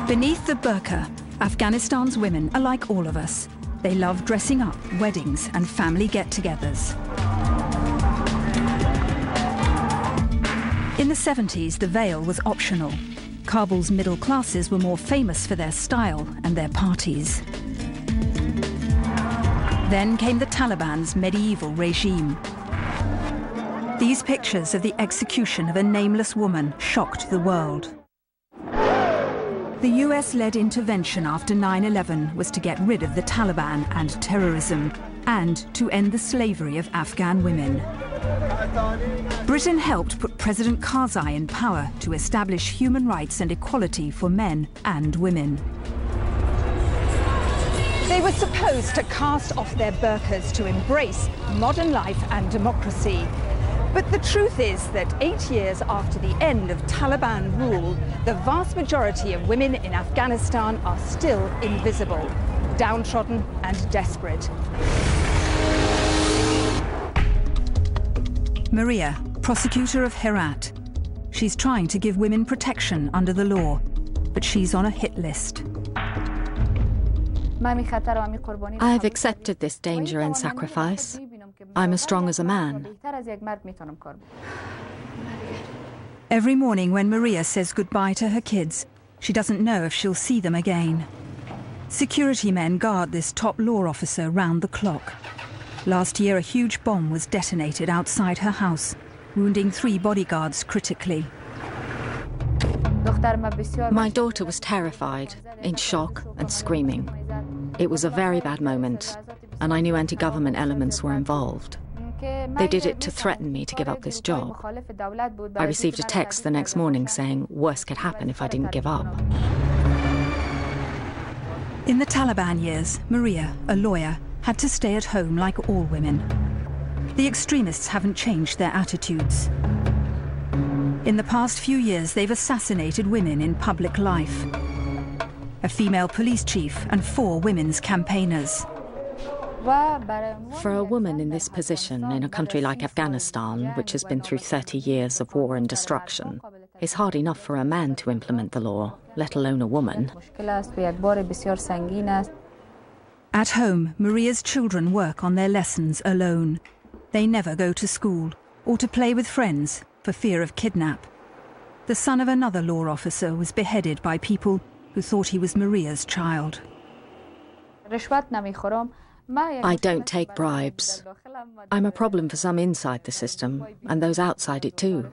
Beneath the burqa, Afghanistan's women are like all of us. They love dressing up, weddings and family get-togethers. In the 70s, the veil was optional. Kabul's middle classes were more famous for their style and their parties. Then came the Taliban's medieval regime. These pictures of the execution of a nameless woman shocked the world. The US-led intervention after 9/11 was to get rid of the Taliban and terrorism, and to end the slavery of Afghan women. Britain helped put President Karzai in power to establish human rights and equality for men and women. They were supposed to cast off their burqas to embrace modern life and democracy. But the truth is that 8 years after the end of Taliban rule, the vast majority of women in Afghanistan are still invisible, downtrodden and desperate. Maria, prosecutor of Herat. She's trying to give women protection under the law, but she's on a hit list. I've accepted this danger and sacrifice. I'm as strong as a man. Every morning when Maria says goodbye to her kids, she doesn't know if she'll see them again. Security men guard this top law officer round the clock. Last year, a huge bomb was detonated outside her house, wounding 3 bodyguards critically. My daughter was terrified, in shock and screaming. It was a very bad moment, and I knew anti-government elements were involved. They did it to threaten me to give up this job. I received a text the next morning saying worse could happen if I didn't give up. In the Taliban years, Maria, a lawyer, had to stay at home like all women. The extremists haven't changed their attitudes. In the past few years, they've assassinated women in public life. A female police chief and 4 women's campaigners. For a woman in this position in a country like Afghanistan, which has been through 30 years of war and destruction, it's hard enough for a man to implement the law, let alone a woman. At home, Maria's children work on their lessons alone. They never go to school or to play with friends for fear of kidnap. The son of another law officer was beheaded by people who thought he was Maria's child. I don't take bribes. I'm a problem for some inside the system, and those outside it too.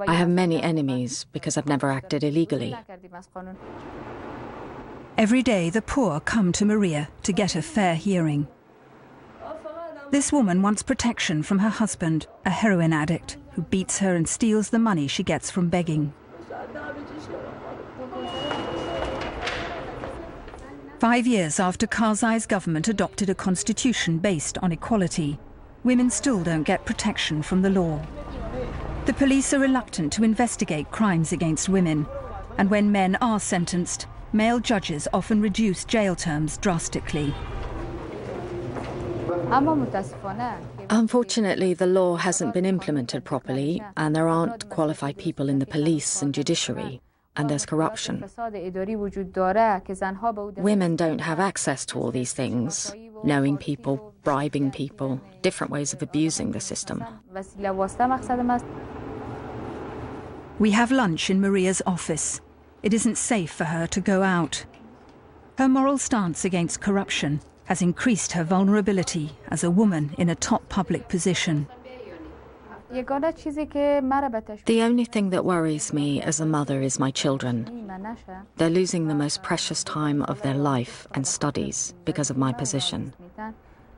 I have many enemies because I've never acted illegally. Every day, the poor come to Maria to get a fair hearing. This woman wants protection from her husband, a heroin addict, who beats her and steals the money she gets from begging. 5 years after Karzai's government adopted a constitution based on equality, women still don't get protection from the law. The police are reluctant to investigate crimes against women, and when men are sentenced, male judges often reduce jail terms drastically. Unfortunately, the law hasn't been implemented properly, and there aren't qualified people in the police and judiciary, and there's corruption. Women don't have access to all these things, knowing people, bribing people, different ways of abusing the system. We have lunch in Maria's office. It isn't safe for her to go out. Her moral stance against corruption has increased her vulnerability as a woman in a top public position. The only thing that worries me as a mother is my children. They're losing the most precious time of their life and studies because of my position.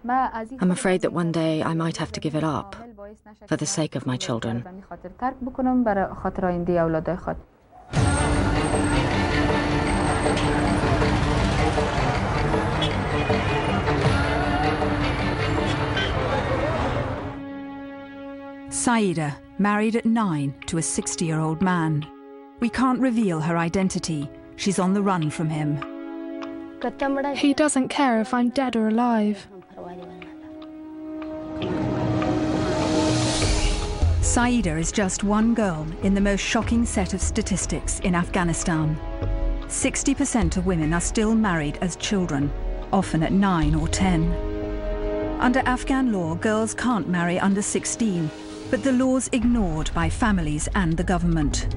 I'm afraid that one day I might have to give it up for the sake of my children. Saida, married at 9 to a 60-year-old man. We can't reveal her identity. She's on the run from him. He doesn't care if I'm dead or alive. Saida is just one girl in the most shocking set of statistics in Afghanistan. 60% of women are still married as children, often at 9 or 10. Under Afghan law, girls can't marry under 16, but the law's ignored by families and the government.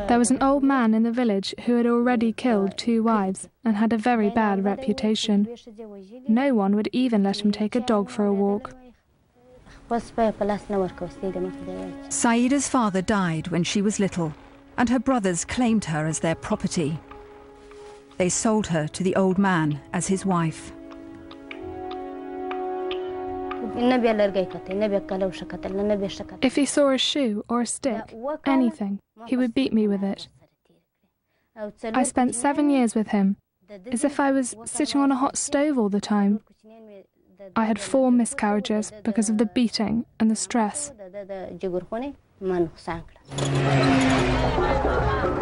There was an old man in the village who had already killed 2 wives and had a very bad reputation. No one would even let him take a dog for a walk. Saida's father died when she was little, and her brothers claimed her as their property. They sold her to the old man as his wife. If he saw a shoe or a stick, anything, he would beat me with it. I spent 7 years with him, as if I was sitting on a hot stove all the time. I had 4 miscarriages because of the beating and the stress.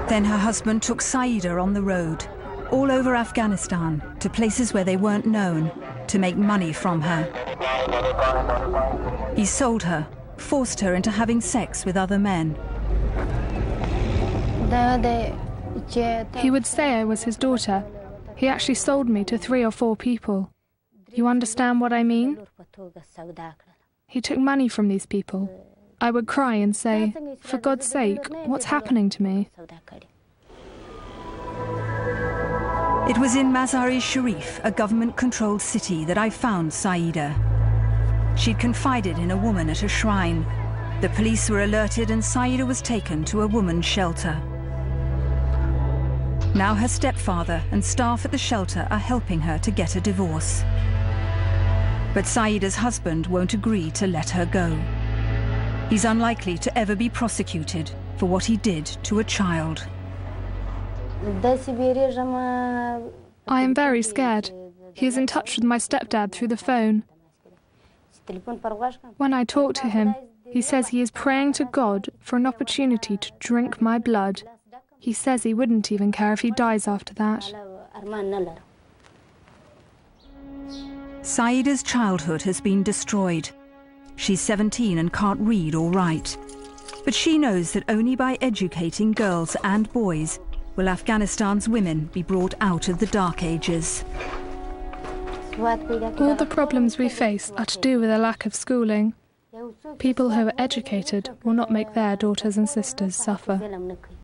Then her husband took Saida on the road, all over Afghanistan, to places where they weren't known, to make money from her. He sold her, forced her into having sex with other men. He would say I was his daughter. He actually sold me to 3 or 4 people. You understand what I mean? He took money from these people. I would cry and say, "For God's sake, what's happening to me?" It was in Mazar-e-Sharif, a government-controlled city, that I found Saida. She'd confided in a woman at a shrine. The police were alerted and Saida was taken to a woman's shelter. Now her stepfather and staff at the shelter are helping her to get a divorce. But Saida's husband won't agree to let her go. He's unlikely to ever be prosecuted for what he did to a child. I am very scared. He is in touch with my stepdad through the phone. When I talk to him, he says he is praying to God for an opportunity to drink my blood. He says he wouldn't even care if he dies after that. Saida's childhood has been destroyed. She's 17 and can't read or write. But she knows that only by educating girls and boys will Afghanistan's women be brought out of the dark ages. All the problems we face are to do with a lack of schooling. People who are educated will not make their daughters and sisters suffer.